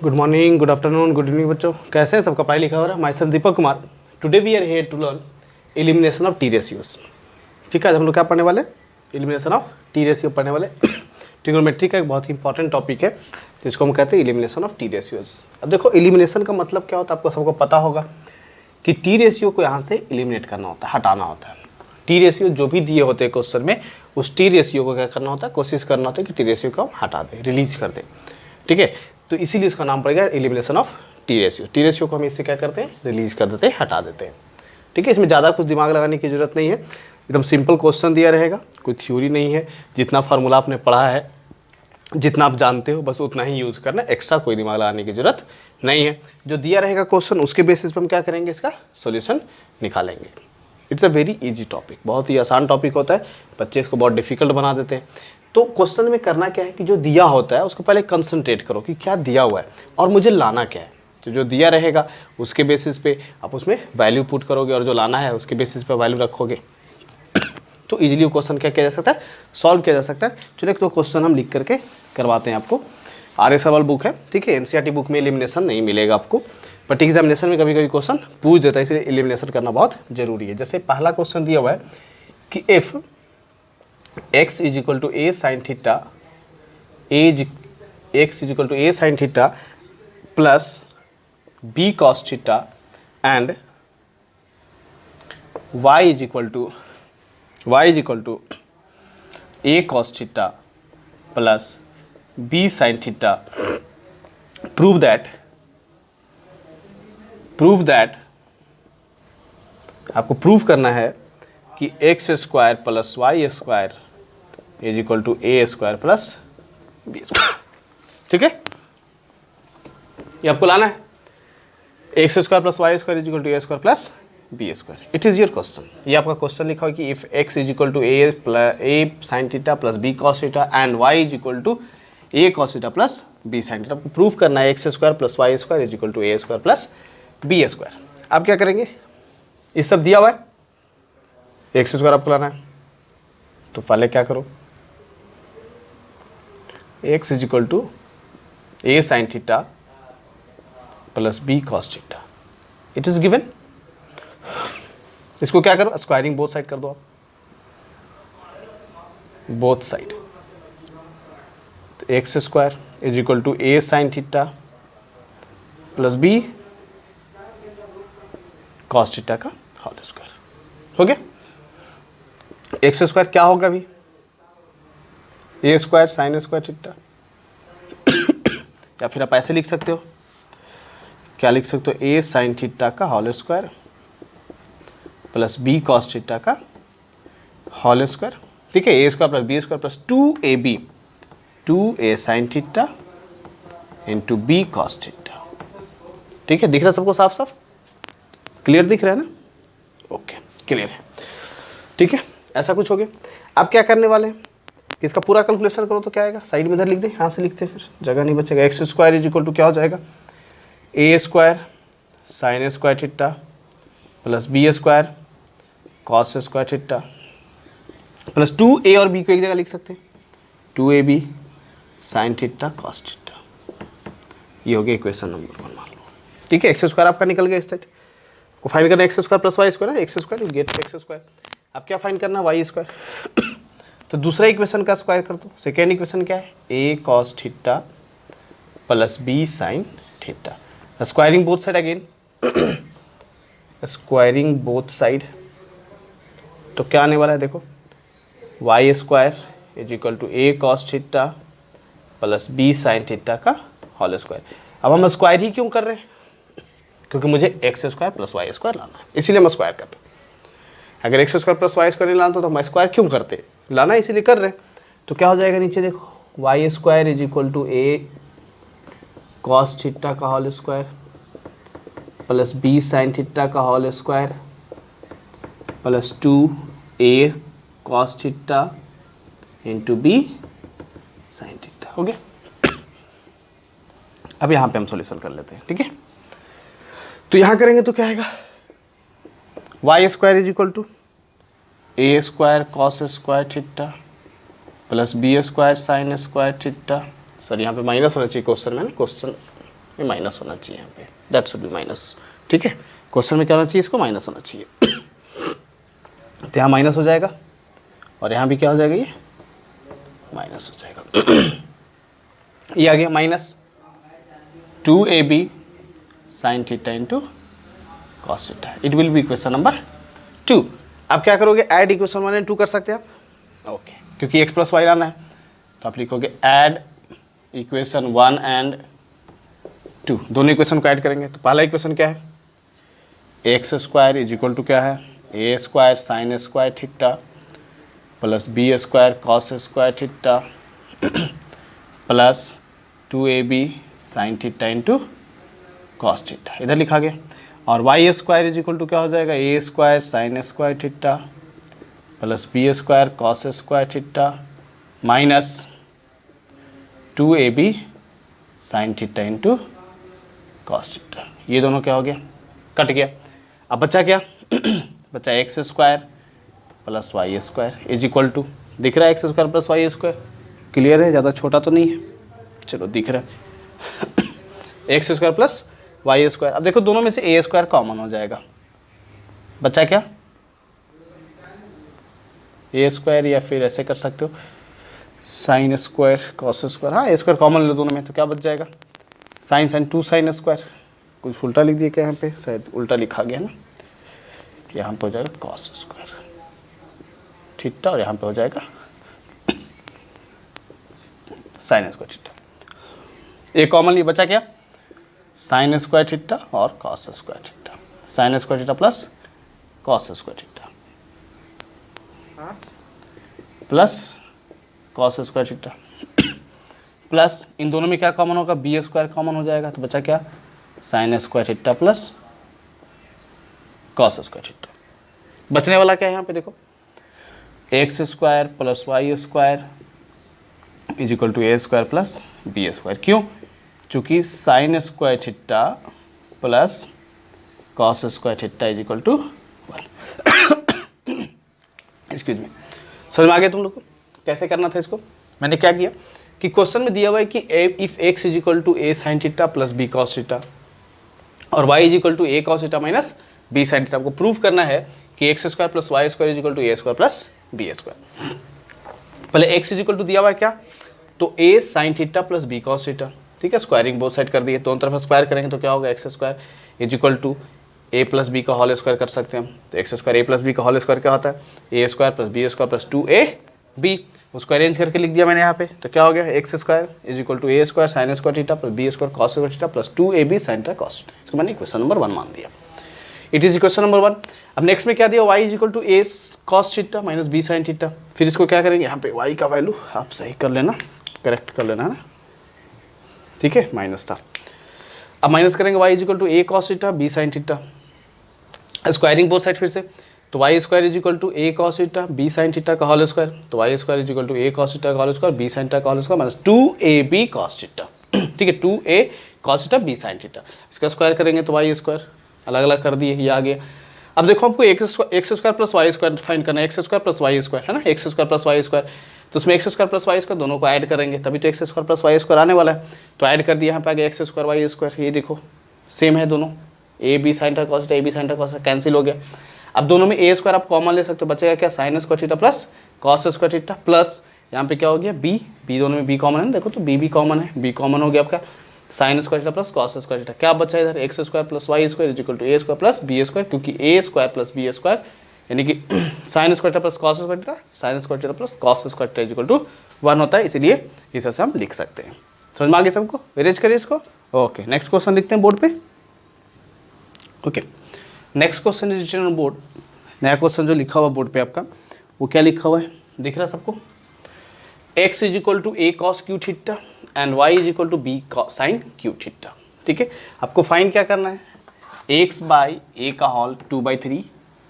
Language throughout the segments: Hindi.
Good morning, good afternoon, good evening बच्चों। कैसे हैं? सबका पढ़ाई लिखा हो रहा है। Myself Deepak Kumar. Today we are here to learn elimination of t ratios. ठीक है, आज हम लोग क्या पढ़ने वाले? एलिमिनेशन ऑफ टी रेशियो पढ़ने वाले। ट्रिग्नोमेट्री का एक बहुत ही इंपॉर्टेंट टॉपिक है जिसको हम कहते हैं एलिमिनेशन ऑफ टी रेशियोज। अब देखो, एलिमिनेशन का मतलब क्या होता है आपको सबको पता होगा कि टी रेशियो को यहाँ से एलिमिनेट करना होता है, हटाना होता है। टी रेशियो जो भी दिए होते हैं क्वेश्चन में, उस टी रेशियो को क्या करना होता है, कोशिश करना होता है कि टी रेशियो को हम हटा दें, रिलीज कर दें। ठीक है, तो इसीलिए इसका नाम पड़ेगा elimination of T ratio. T ratio को हम इससे क्या करते हैं, रिलीज कर देते हैं, हटा देते हैं। ठीक है, इसमें ज़्यादा कुछ दिमाग लगाने की जरूरत नहीं है, एकदम सिंपल क्वेश्चन दिया रहेगा, कोई थ्योरी नहीं है। जितना फार्मूला आपने पढ़ा है, जितना आप जानते हो, बस उतना ही यूज़ करना, एक्स्ट्रा कोई दिमाग लगाने की जरूरत नहीं है। जो दिया रहेगा क्वेश्चन, उसके बेसिस पर हम क्या करेंगे, इसका सोल्यूशन निकालेंगे। It's a very easy topic, बहुत ही आसान टॉपिक होता है, बच्चे इसको बहुत डिफिकल्ट बना देते हैं। तो क्वेश्चन में करना क्या है कि जो दिया होता है उसको पहले कंसंट्रेट करो कि क्या दिया हुआ है और मुझे लाना क्या है। तो जो दिया रहेगा उसके बेसिस पे आप उसमें वैल्यू पुट करोगे और जो लाना है उसके बेसिस पे वैल्यू रखोगे, तो इजीली वो क्वेश्चन क्या किया जा सकता है, सॉल्व किया जा सकता है। चलिए, तो क्वेश्चन हम लिख करके करवाते हैं आपको। आर्य सवाल बुक है, ठीक है। एनसीईआरटी बुक में एलिमिनेशन नहीं मिलेगा आपको, बट एग्जामिनेशन में कभी कभी क्वेश्चन पूछ देता है, इसलिए एलिमिनेशन करना बहुत जरूरी है। जैसे पहला क्वेश्चन दिया हुआ है कि if x is equal to a sine theta, x is equal to a sine theta plus B cos theta and y is equal to a cos theta plus b sine theta, prove that आपको प्रूव करना है कि x square plus Y square is equal to a square plus B square. ठीक है, ये आपको लाना है। X square plus Y square is equal to a square plus B square. It is your question. ये आपका क्वेश्चन लिखा हुआ कि if x is equal to a sine theta plus B cos theta and y is equal to a cos theta plus b sine theta, आपको प्रूव करना है x square plus Y square is equal to a square plus B square. आप क्या करेंगे, ये सब दिया हुआ है, एक्स स्क्वायर आपको लाना है, तो पहले क्या करो, x is equal to a sine theta plus B cos theta, it is given. इसको क्या करो, स्क्वायरिंग बोथ साइड कर दो आप, बोथ साइड। तो x square is equal to a sine theta plus B cos theta का होल स्क्वायर हो गया। एक्स स्क्वायर क्या होगा अभी, a square sine square theta, या फिर आप ऐसे लिख सकते हो, क्या लिख सकते हो, ए साइन थीटा का whole square plus B cos theta का होल स्क्वायर। ठीक है, ए square plus B square plus 2ab, 2a sine theta into B cos theta. ठीक है, दिख रहा है सबको साफ साफ, क्लियर दिख रहा है ना? ओके, क्लियर है। ठीक है, ऐसा कुछ हो गया। आप क्या करने वाले हैं, इसका पूरा कैलकुलेशन करो तो क्या आएगा, साइड में इधर लिख दें, यहाँ से लिखते हैं, फिर जगह नहीं बचेगा। X square is equal to क्या हो जाएगा, ए square sine square theta plus B square cos square theta plus 2a और b को एक जगह लिख सकते हैं, 2ab sine theta cos theta. ये हो गया इक्वेशन नंबर 1 मान लो। ठीक है, एक्स स्क्वायर आपका निकल गया, इस साइड को फाइंड करना है, x square plus Y square है, x square get X square. अब क्या फाइंड करना है, वाई स्क्वायर। तो दूसरा इक्वेशन का स्क्वायर कर दो। सेकेंड इक्वेशन क्या है, a cos theta plus b sine theta, squaring both side again, squaring both side. तो क्या आने वाला है, देखो, y square is equal to a cos theta plus b sine theta का होल स्क्वायर। अब हम स्क्वायर ही क्यों कर रहे हैं, क्योंकि मुझे x square plus Y square लाना है, इसीलिए हम स्क्वायर कर रहे हैं। अगर x square plus Y square नहीं लाना तो हम स्क्वायर क्यों करते, लाना इसीलिए कर रहे हैं। तो क्या हो जाएगा, नीचे देखो, y square is equal to a cos theta का whole square plus b sine theta का whole square plus 2a cos theta into b sine theta. हो गया। अब यहाँ पे हम सॉल्यूशन कर लेते हैं। ठीक है, तो यहाँ करेंगे तो क्या आएगा, y square is equal to a square cos square theta plus B square sine square theta. Sorry, यहाँ पे माइनस होना चाहिए क्वेश्चन में, क्वेश्चन ये माइनस होना चाहिए यहाँ पे, दैट शुड बी माइनस। ठीक है, क्वेश्चन में क्या होना चाहिए, इसको माइनस होना चाहिए। तो यहाँ माइनस हो जाएगा और यहाँ भी क्या हो जाएगा, ये माइनस हो जाएगा। ये आ गया minus 2ab sine theta into cos theta, it will be equation number 2। अब क्या करोगे, ऐड इक्वेशन 1 एंड 2 कर सकते हैं आप, ओके, क्योंकि x प्लस वाई लाना है, तो आप लिखोगे ऐड इक्वेशन 1 एंड 2, दोनों इक्वेशन को ऐड करेंगे। तो पहला इक्वेशन क्या है, x square is equal to क्या है, ए square sine square theta plus B square cos square theta plus 2ab sine theta into cos theta, इधर लिखा गया। और y square is equal to क्या हो जाएगा, ए square sine square theta plus B square cos square theta minus 2ab sine theta into cos theta. ये दोनों क्या हो गया, कट गया। अब बचा क्या बचा x square plus Y square is equal to, दिख रहा है x square plus Y square, clear है, ज़्यादा छोटा तो नहीं है, चलो दिख रहा है। X square plus Y square, अब देखो दोनों में से ए स्क्वायर कॉमन हो जाएगा, बचा क्या ए स्क्वायर, या फिर ऐसे कर सकते हो साइन स्क्वायर कॉस स्क्वायर, हाँ ए स्क्वायर कॉमन लो दोनों में, तो क्या बच जाएगा साइन साइन 2 साइन स्क्वायर, कुछ उल्टा लिख दिया क्या यहाँ पे, शायद उल्टा लिखा गया ना, यहाँ पे हो जाएगा कॉस स्क्वायर थीटा और यहाँ पे हो जाएगा साइन स्क्वायर थीटा। एक कॉमन ये बचा क्या, साइन स्क्वायर थीटा और cos square theta, sine square theta plus cos square theta plus cos square theta plus इन दोनों में क्या कॉमन होगा, बी स्क्वायर कॉमन हो जाएगा, तो बचा क्या sine square theta plus cos square theta. बचने वाला क्या है यहाँ पे देखो, x square plus Y square is equal to a square plus B square. क्यों, चूँकि sine square theta plus cos square theta is equal to 1। Excuse me, समझ में आ गया तुम लोग को कैसे करना था इसको। मैंने क्या किया कि क्वेश्चन में दिया हुआ है कि if x is equal to a sine theta plus B cos theta और y is equal to a cos theta minus b sine theta, आपको प्रूव करना है कि x square plus Y square is equal to a square plus B square. पहले एक्स इज इक्वल टू दिया हुआ है क्या, तो a sine theta plus B cos theta, ठीक है, स्क्वायरिंग बोथ साइड कर दिए, दोनों तरफ स्क्वायर करेंगे तो क्या होगा x square is equal to a plus b का होल स्क्वायर कर सकते हैं हम, तो x square a plus b का होल स्क्वायर क्या होता है, ए square plus B square plus 2ab, उसको अरेंज करके लिख दिया मैंने यहाँ पे, तो क्या हो गया x square is equal to a square sine square theta plus B square cos square theta plus 2ab sine theta cos theta. इसको मैंने इक्वेशन नंबर 1 मान दिया, इट इज इक्वेशन नंबर 1। अब नेक्स्ट में क्या दिया, y is equal to a cos theta minus b sine theta, फिर इसको क्या करेंगे, यहाँ पे y का वैल्यू आप सही कर लेना, करेक्ट कर लेना है ना, ठीक है, माइनस था, अब माइनस करेंगे y is equal to a cos theta b sine theta, squaring both side फिर से, तो y square is equal to a cos theta b sine theta का होल स्क्वायर, तो y square is equal to a cos theta का whole square b sine theta का whole square minus 2ab cos theta, ठीक है, 2a cos theta b sine theta, इसका स्क्वायर करेंगे तो वाई स्क्वायर अलग अलग कर दिए, ये आ गया। अब देखो हमको x square plus Y square find करना है, x square plus Y square है ना, x square plus Y square, तो उसमें x square plus Y square दोनों को ऐड करेंगे तभी तो x square plus Y square आने वाला है, तो ऐड कर दिया यहाँ पे आ गया एक्स स्क्वायर वाई स्क्वायर, ये देखो सेम है दोनों, a b sine theta cos theta a b sine theta cos theta cancel हो गया। अब दोनों में ए स्क्वायर आप कॉमन ले सकते हो, बचेगा क्या sine square theta plus cos square theta plus यहाँ पे क्या हो गया बी, बी दोनों में बी कॉमन है ना, देखो तो बी भी कॉमन है, बी कॉमन हो गया आपका sine square theta plus cos square theta, क्या बचा इधर x square plus Y square is equal to a square plus B square, क्योंकि a square plus B square यानी कि sine square theta plus cos square theta sine square theta plus cos square theta is equal to 1 होता है, इसीलिए इस तरह से हम लिख सकते हैं। समझ में आ गया सबको, अरेंज करिए इसको। ओके, नेक्स्ट क्वेश्चन लिखते हैं बोर्ड पे। Okay, next question is written on board. नया क्वेश्चन जो लिखा हुआ बोर्ड पे आपका वो क्या लिखा हुआ है, दिख रहा है सबको, x is equal to a cos cube theta and y is equal to b sine cube theta, ठीक है। आपको फाइंड क्या करना है, x बाई ए का whole 2/3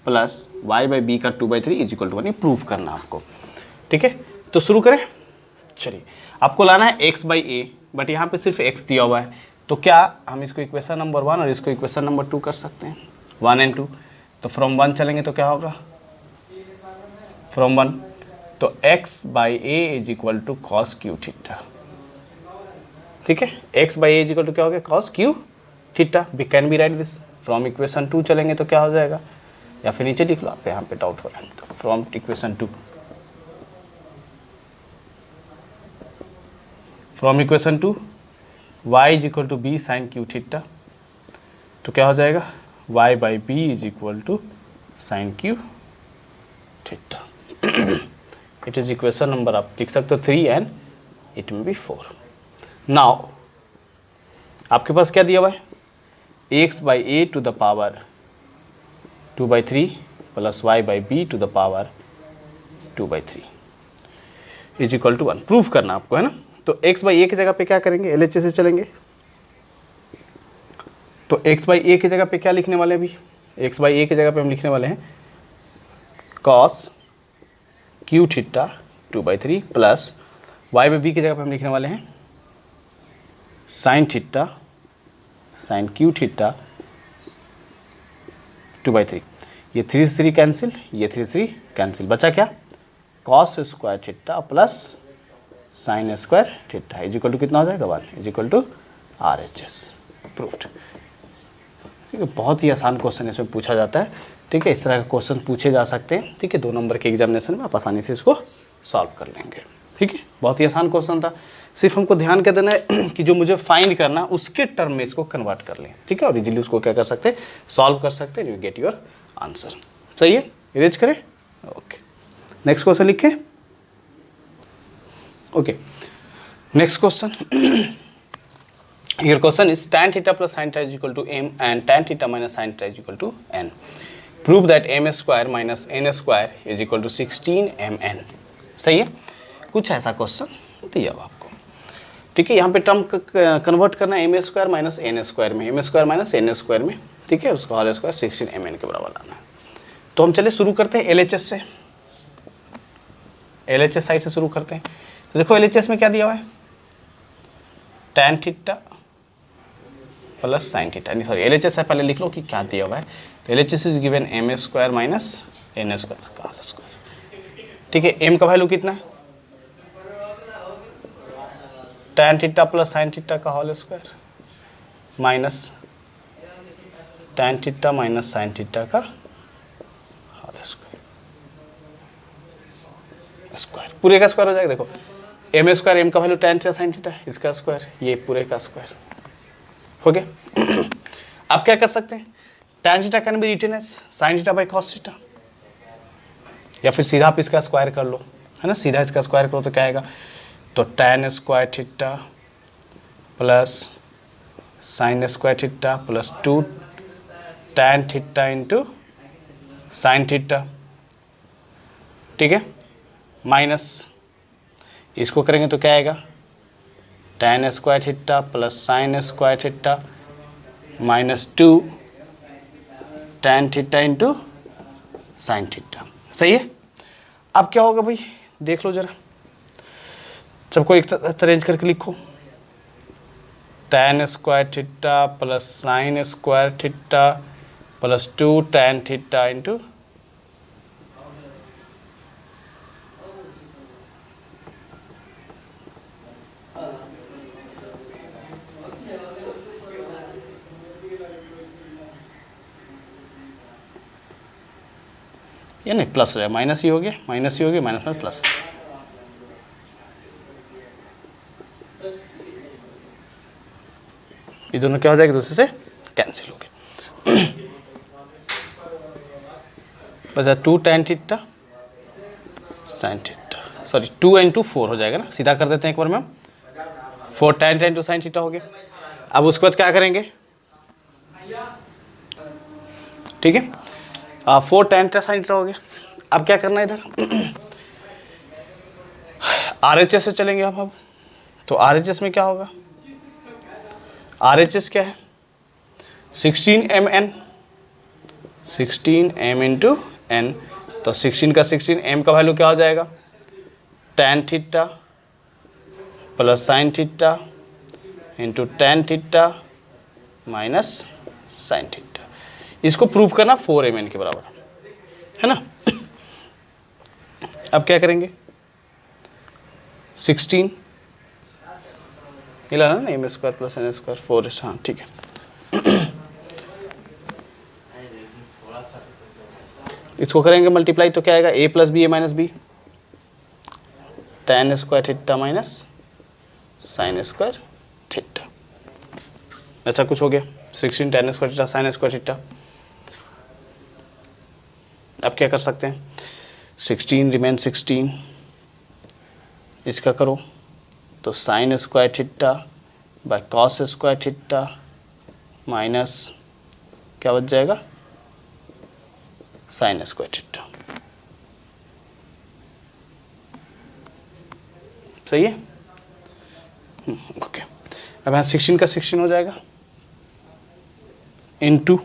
plus y by b का 2/3 इज इक्वल टू 1, प्रूफ करना आपको, ठीक है। तो शुरू करें, चलिए आपको लाना है x बाई ए, बट यहाँ पे सिर्फ x दिया हुआ है, तो क्या हम इसको इक्वेशन नंबर 1 और इसको इक्वेशन नंबर 2 कर सकते हैं, 1 एंड 2, तो फ्रॉम 1 चलेंगे तो क्या होगा, फ्रॉम 1 तो x by a is equal to cos cube theta, ठीक है, x by a is equal to क्या हो गया, cos cube theta. We can be write this from equation 2 चलेंगे तो क्या हो जाएगा, या फिर नीचे लिख लो, आप यहाँ पे डाउट हो रहा है तो from equation 2, from equation 2 y is equal to b sine cube theta, तो क्या हो जाएगा y by b is equal to sine cube theta. It is equation number, आप लिख सकते हो 3 and it may be 4। Now आपके पास क्या दिया हुआ है, x by a to the power 2/3 plus y by b to the power 2/3 is equal to 1। Proof करना आपको है ना। तो x बाई ए की जगह पे क्या करेंगे, LHS से चलेंगे। तो x बाई ए की जगह पे क्या लिखने वाले हैं अभी, x बाई ए की जगह पे हम लिखने वाले हैं cos cube theta 2/3 plus y by b की जगह पे हम लिखने वाले हैं sine theta sine cube theta 2/3। ये 3 से 3 कैंसिल, ये 3 से 3 कैंसिल, बचा क्या, cos square theta plus sine square theta is equal to कितना हो जाएगा 1 is equal to RHS। Proved. ठीक है, बहुत ही आसान क्वेश्चन इसमें पूछा जाता है। ठीक है, इस तरह के क्वेश्चन पूछे जा सकते हैं। ठीक है, 2 नंबर के एग्जामिनेशन में आप आसानी से इसको सॉल्व कर लेंगे। ठीक है, बहुत ही आसान क्वेश्चन था। सिर्फ हमको ध्यान कर देना है कि जो मुझे फाइंड करना उसके टर्म में इसको कन्वर्ट कर लें। ठीक है, और इजीली उसको क्या कर सकते हैं, सॉल्व कर सकते हैं, यू गेट योर आंसर। सही है, इरेज करें। ओके, नेक्स्ट क्वेश्चन लिखें। Okay, next question, your question is tan theta plus sin theta is equal to m and tan theta minus sin theta is equal to n. Prove that m square minus n square is equal to 16mn। सही है, कुछ ऐसा क्वेश्चन दिया हुआ आपको। ठीक है, यहाँ पे टर्म कन्वर्ट करना है m square minus n square में, m square minus n square में। ठीक है, उसका होल स्क्वायर 16mn के बराबर लाना है। तो हम चले शुरू करते हैं LHS से, LHS साइड से शुरू करते हैं। तो देखो LHS में क्या दिया हुआ है, tan theta plus sine theta, नहीं सॉरी LHS है, पहले लिख लो कि क्या दिया हुआ है। तो LHS is given m square minus n square का होल स्क्वायर। ठीक है, m का वैल्यू कितना है, tan theta plus sine theta का whole square minus tan theta minus sine theta का होल स्क्वायर, स्क्वायर पूरे का स्क्वायर हो जाएगा। देखो एम स्क्वायर, m का वैल्यू tan से साइन थीटा, इसका स्क्वायर, ये पूरे का स्क्वायर हो गया। आप क्या कर सकते हैं, tan theta can be written as sin theta by cos theta, या फिर सीधा आप इसका स्क्वायर कर लो, है ना, सीधा इसका स्क्वायर करो तो क्या आएगा, तो tan square theta plus sin square theta plus 2 tan theta into sine theta. ठीक है, माइनस इसको करेंगे तो क्या आएगा, tan square theta plus sine square theta minus 2 tan theta into sine theta. सही है, अब क्या होगा भाई, देख लो जरा, सबको एक अरेंज करके लिखो, tan square theta plus sine square theta plus 2 tan theta into या नहीं प्लस हो जाए, माइनस ही हो गया, माइनस ही हो गया, माइनस में प्लस। ये दोनों क्या हो जाएगा, दूसरे से कैंसिल हो गए। बचा 2 tan theta sine theta, sorry 2 into 4 हो जाएगा ना, सीधा कर देते हैं एक बार में हम, 4 tan theta into sine theta हो गया। अब उसके बाद क्या करेंगे, ठीक है, 4 tan थीटा साइन थीटा हो गया। अब क्या करना है, इधर RHS से चलेंगे आप। अब तो RHS में क्या होगा, RHS क्या है, 16mn, 16m इंटू n, तो 16 का 16, m का वैल्यू क्या हो जाएगा, tan theta plus sine theta into tan theta minus sine theta. इसको प्रूव करना 4mn के बराबर है ना। अब क्या करेंगे, 16 ये लाना ना m square plus n square 4 हाँ ठीक है। इसको करेंगे मल्टीप्लाई तो क्या आएगा a plus b a minus b tan square theta minus sine square theta, ऐसा कुछ हो गया 16 tan square theta sine square theta. अब क्या कर सकते हैं 16 रिमेन 16, इसका करो तो sign square theta by cos square theta minus क्या बच जाएगा साइन स्क्वायर थीटा। सही है ओके। अब यहाँ 16 का 16 हो जाएगा इनटू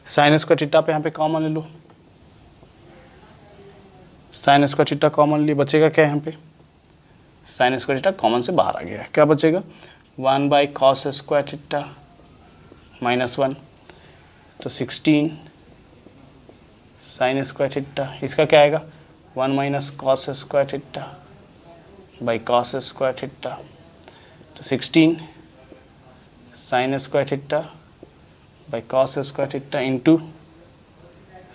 साइन स्क्वायर थीटा पे यहाँ पे कॉमन ले लो, साइन स्क्वायर थीटा कॉमन लिए बचेगा क्या यहाँ पे साइन स्क्वायर थीटा कॉमन से बाहर आ गया, क्या बचेगा 1 by cos square theta minus 1 तो 16 साइन स्क्वायर थीटा, इसका क्या आएगा 1 minus cos square theta by cos square theta तो 16 sign square theta by cos square theta into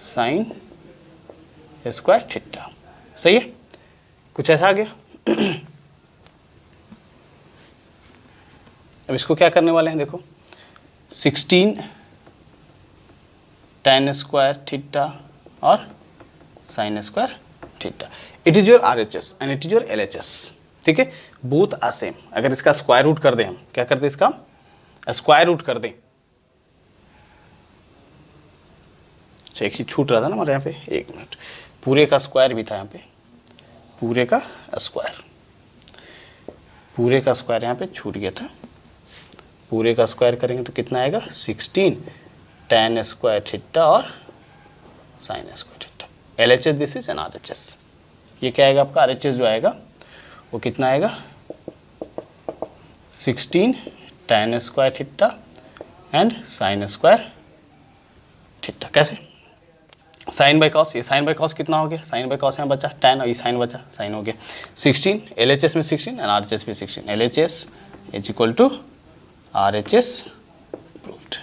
sine square theta. सही है, कुछ ऐसा आ गया। अब इसको क्या करने वाले हैं देखो 16 tan स्क्वायर थीटा और sign square theta, it is your RHS and it is your LHS। ठीक है, बोथ आर सेम। अगर इसका स्क्वायर रूट कर दें, हम क्या कर दें इसका स्क्वायर रूट कर दें, एक ही छूट रहा था ना हमारे यहाँ पे, एक मिनट, पूरे का स्क्वायर भी था यहाँ पे, पूरे का स्क्वायर, पूरे का स्क्वायर यहाँ पे छूट गया था, पूरे का स्क्वायर करेंगे तो कितना आएगा 16 tan स्क्वायर थीटा और sign square theta. LHS this is an RHS। ये क्या आएगा आपका RHS जो आएगा वो कितना आएगा 16 tan square theta and sign square theta. कैसे साइन बाई कॉस, ये साइन बाई कॉस कितना हो गया, साइन बाई कॉस यहाँ बचा tan और ये साइन बचा, साइन हो गया 16, LHS में 16 एंड RHS में 16, LHS is equal to RHS proved.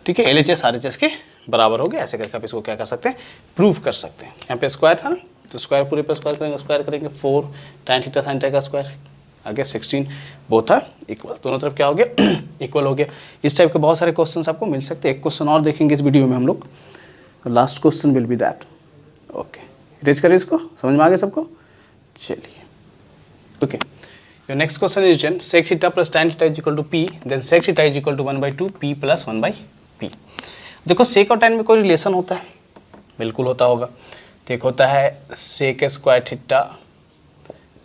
ठीक है, LHS RHS के बराबर हो गया। ऐसे करके आप इसको क्या कर सकते हैं प्रूव कर सकते हैं। यहाँ पे स्क्वायर था ना तो स्क्वायर पूरे पे स्क्वायर करेंगे 4 tan थीटा साइन थीटा का स्क्वायर आ गया 16, बोथ आर इक्वल, दोनों तरफ क्या हो गया इक्वल हो गया। इस टाइप के बहुत सारे क्वेश्चंस आपको मिल सकते हैं। एक क्वेश्चन और देखेंगे इस वीडियो में हम लोग, last question will be that. Okay, raise करें इसको, समझ में आ गया सबको, चलिए okay. Your next question is then sec theta plus tan theta is equal to p, then sec theta is equal to 1/2 p plus 1/p। देखो sec और tan में कोई रिलेशन होता है, बिल्कुल होता होगा। तो एक होता है sec square theta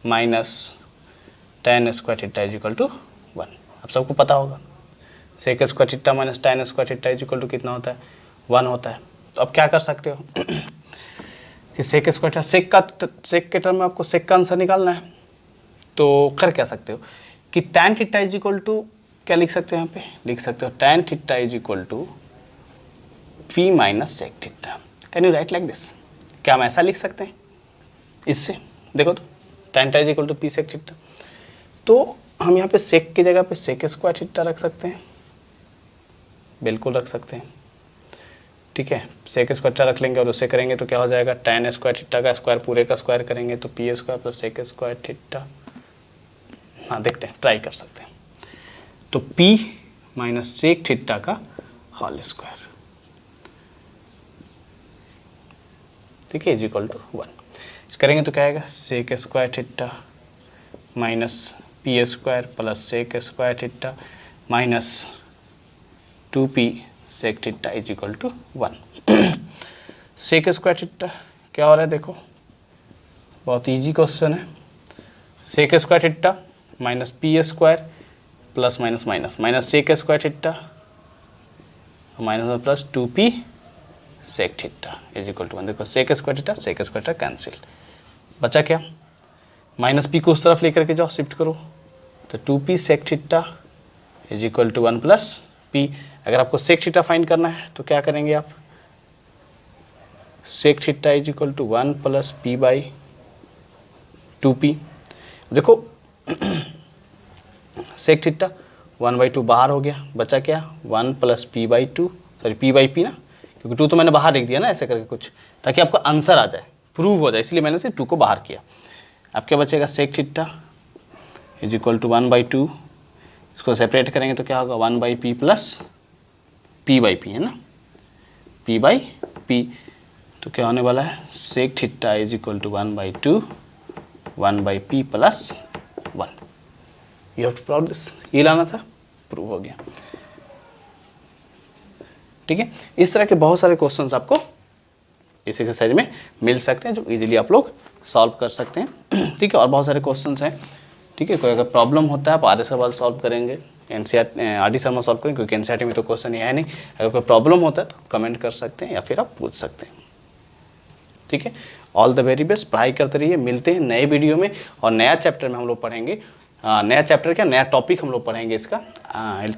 minus tan square theta is equal to 1, आप सबको पता होगा sec square theta minus tan square theta is equal to कितना होता है 1 होता है। तो अब क्या कर सकते हो कि sec स्क्वायर थीटा, sec के टर्म में आपको sec का आंसर निकालना है, तो कर क्या सकते हो कि tan theta is equal to क्या लिख सकते हो, यहाँ पे लिख सकते हो tan theta is equal to p minus sec theta. Can you write like this, क्या हम ऐसा लिख सकते हैं इससे, देखो तो tan theta is equal to p sec theta, तो हम यहाँ पे sec की जगह पे sec स्क्वायर थीटा रख सकते हैं, बिल्कुल रख सकते हैं। ठीक है, sec स्क्वायर थीटा रख लेंगे और उससे करेंगे तो क्या हो जाएगा tan स्क्वायर थीटा का स्क्वायर पूरे का स्क्वायर करेंगे तो p square plus sec square theta. हाँ देखते हैं, ट्राई कर सकते हैं। तो p माइनस sec थीटा का होल स्क्वायर, ठीक है, इज इक्वल टू 1। करेंगे तो क्या आएगा sec square theta minus p square plus sec square theta minus 2p sec theta is equal to 1। sec square theta क्या हो रहा है देखो, बहुत इजी क्वेश्चन है। sec square theta minus p square plus minus minus minus sec square theta minus plus 2p sec theta is equal to 1। देखो sec स्क्वायर थीटा कैंसिल, बचा क्या माइनस p को उस तरफ लेकर के जाओ, शिफ्ट करो तो 2p sec theta is equal to 1 plus p। अगर आपको sec थीटा फाइंड करना है तो क्या करेंगे आप, sec theta is equal to 1 plus p by 2p। देखो सेक थीटा 1/2 बाहर हो गया, बचा क्या 1 + p/2, सॉरी p/p ना, क्योंकि 2 तो मैंने बाहर लिख दिया ना ऐसे करके कुछ, ताकि आपका आंसर आ जाए, प्रूव हो जाए, इसलिए मैंने सिर्फ 2 को बाहर किया। अब क्या बचेगा सेक थीटा = 1/2, इसको सेपरेट करेंगे तो क्या होगा 1/p + p/p है ना, p/p, तो क्या होने वाला है sec theta = 1/2 1/p + 1। You have to prove this, ये लाना था, प्रूव हो गया। ठीक है, इस तरह के बहुत सारे क्वेश्चंस आपको इस एक्सरसाइज में मिल सकते हैं जो इजीली आप लोग सॉल्व कर सकते हैं। ठीक है, और बहुत सारे क्वेश्चंस हैं। ठीक है, कोई अगर प्रॉब्लम होता है आप आर सवाल सॉल्व करेंगे, आर डी शर्मा सॉल्व करेंगे, क्योंकि एनसीईआरटी में तो क्वेश्चन है नहीं। अगर कोई प्रॉब्लम होता है तो कमेंट कर सकते हैं या फिर आप पूछ सकते हैं। ठीक है, ऑल द वेरी बेस्ट, पढ़ाई करते रहिए। मिलते हैं नए वीडियो में, और नया चैप्टर में हम लोग पढ़ेंगे, नया चैप्टर क्या, नया टॉपिक हम लोग पढ़ेंगे इसका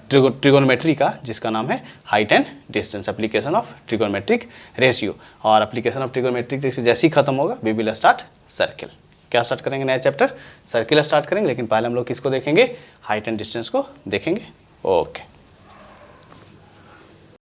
ट्रिगोनोमेट्री का, जिसका नाम है height and distance, application of trigonometric ratio. और एप्लीकेशन ऑफ ट्रिगोनोमेट्रिक रेशियो जैसे ही खत्म होगा वी विल स्टार्ट सर्किल। क्या स्टार्ट करेंगे नया चैप्टर, सर्किल स्टार्ट करेंगे, लेकिन पहले हम लोग किसको देखेंगे, हाइट एंड डिस्टेंस को देखेंगे। ओके।